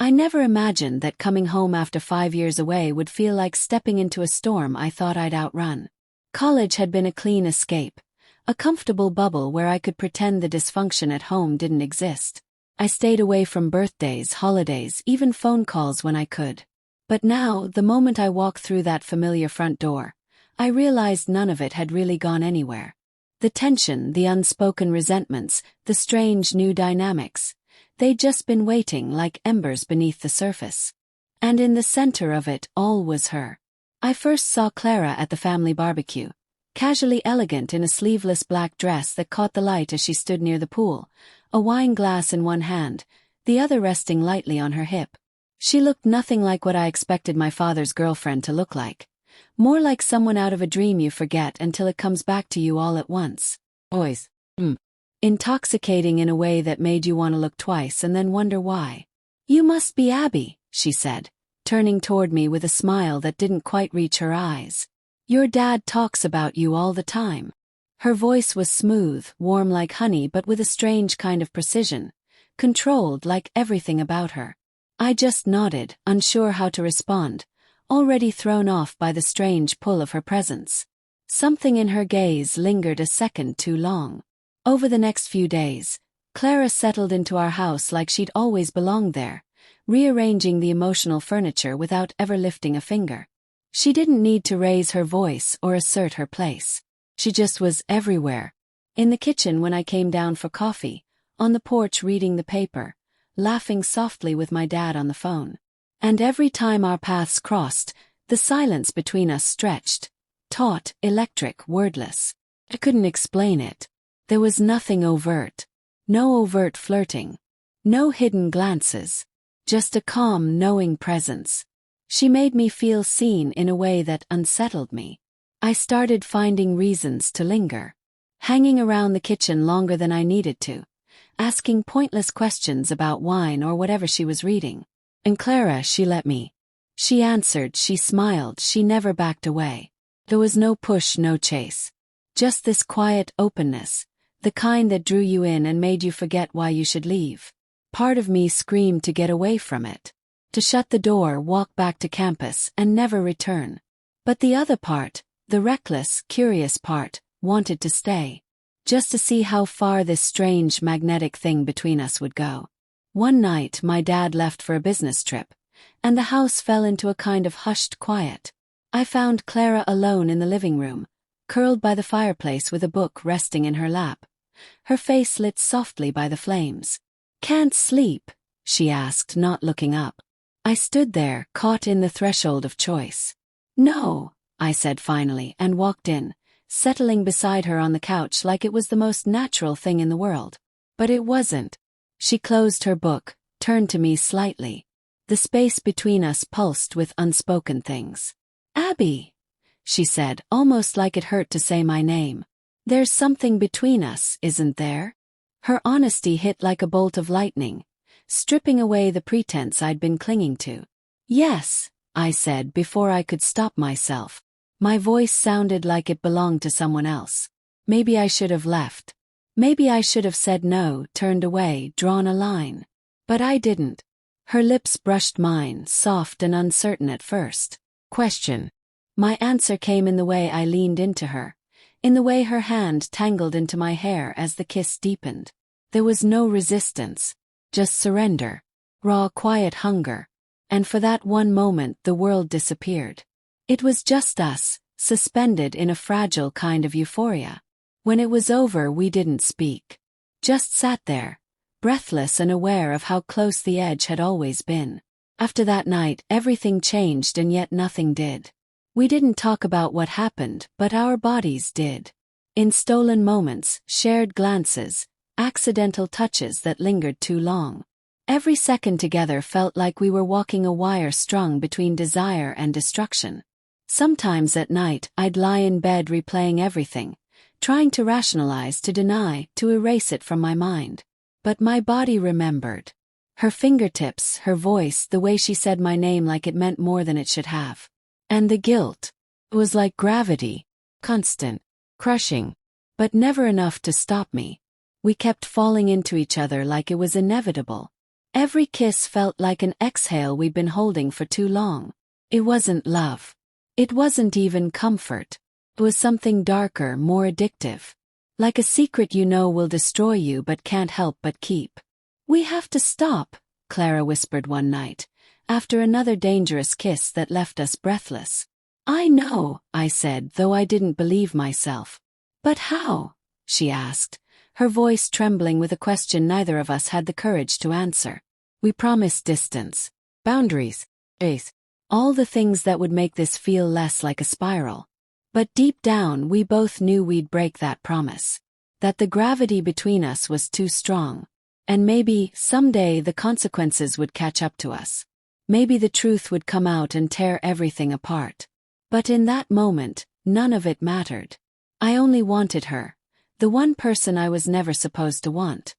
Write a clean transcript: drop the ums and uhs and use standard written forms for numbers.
I never imagined that coming home after 5 years away would feel like stepping into a storm I thought I'd outrun. College had been a clean escape, a comfortable bubble where I could pretend the dysfunction at home didn't exist. I stayed away from birthdays, holidays, even phone calls when I could. But now, the moment I walked through that familiar front door, I realized none of it had really gone anywhere. The tension, the unspoken resentments, the strange new dynamics, they'd just been waiting like embers beneath the surface. And in the center of it all was her. I first saw Clara at the family barbecue, casually elegant in a sleeveless black dress that caught the light as she stood near the pool, a wine glass in one hand, the other resting lightly on her hip. She looked nothing like what I expected my father's girlfriend to look like. More like someone out of a dream you forget until it comes back to you all at once. Always. Intoxicating in a way that made you want to look twice and then wonder why. "You must be Abby," she said, turning toward me with a smile that didn't quite reach her eyes. "Your dad talks about you all the time." Her voice was smooth, warm like honey but with a strange kind of precision, controlled like everything about her. I just nodded, unsure how to respond, already thrown off by the strange pull of her presence. Something in her gaze lingered a second too long. Over the next few days, Clara settled into our house like she'd always belonged there, rearranging the emotional furniture without ever lifting a finger. She didn't need to raise her voice or assert her place. She just was everywhere. In the kitchen when I came down for coffee, on the porch reading the paper, laughing softly with my dad on the phone. And every time our paths crossed, the silence between us stretched, taut, electric, wordless. I couldn't explain it. There was nothing overt. No overt flirting. No hidden glances. Just a calm, knowing presence. She made me feel seen in a way that unsettled me. I started finding reasons to linger. Hanging around the kitchen longer than I needed to. Asking pointless questions about wine or whatever she was reading. And Clara, she let me. She answered, she smiled, she never backed away. There was no push, no chase. Just this quiet openness, the kind that drew you in and made you forget why you should leave. Part of me screamed to get away from it. To shut the door, walk back to campus, and never return. But the other part, the reckless, curious part, wanted to stay. Just to see how far this strange magnetic thing between us would go. One night my dad left for a business trip, and the house fell into a kind of hushed quiet. I found Clara alone in the living room, curled by the fireplace with a book resting in her lap. Her face lit softly by the flames. "Can't sleep?" she asked, not looking up. I stood there, caught in the threshold of choice. "No," I said finally, and walked in, settling beside her on the couch like it was the most natural thing in the world. But it wasn't. She closed her book, turned to me slightly. The space between us pulsed with unspoken things. "Abby," she said, almost like it hurt to say my name. "There's something between us, isn't there?" Her honesty hit like a bolt of lightning, stripping away the pretense I'd been clinging to. "Yes," I said before I could stop myself. My voice sounded like it belonged to someone else. Maybe I should have left. Maybe I should have said no, turned away, drawn a line. But I didn't. Her lips brushed mine, soft and uncertain at first. "Question." My answer came in the way I leaned into her, in the way her hand tangled into my hair as the kiss deepened. There was no resistance, just surrender, raw, quiet hunger. And for that one moment the world disappeared. It was just us, suspended in a fragile kind of euphoria. When it was over we didn't speak. Just sat there, breathless and aware of how close the edge had always been. After that night everything changed and yet nothing did. We didn't talk about what happened, but our bodies did. In stolen moments, shared glances, accidental touches that lingered too long. Every second together felt like we were walking a wire strung between desire and destruction. Sometimes at night I'd lie in bed replaying everything, trying to rationalize, to deny, to erase it from my mind. But my body remembered. Her fingertips, her voice, the way she said my name like it meant more than it should have. And the guilt was like gravity, constant, crushing, but never enough to stop me. We kept falling into each other like it was inevitable. Every kiss felt like an exhale we'd been holding for too long. It wasn't love. It wasn't even comfort. It was something darker, more addictive. Like a secret you know will destroy you but can't help but keep. "We have to stop," Clara whispered one night, after another dangerous kiss that left us breathless. "I know," I said, though I didn't believe myself. "But how?" she asked, her voice trembling with a question neither of us had the courage to answer. "We promised distance, boundaries, space, all the things that would make this feel less like a spiral. But deep down we both knew we'd break that promise. That the gravity between us was too strong. And maybe, someday, the consequences would catch up to us. Maybe the truth would come out and tear everything apart. But in that moment, none of it mattered. I only wanted her. The one person I was never supposed to want.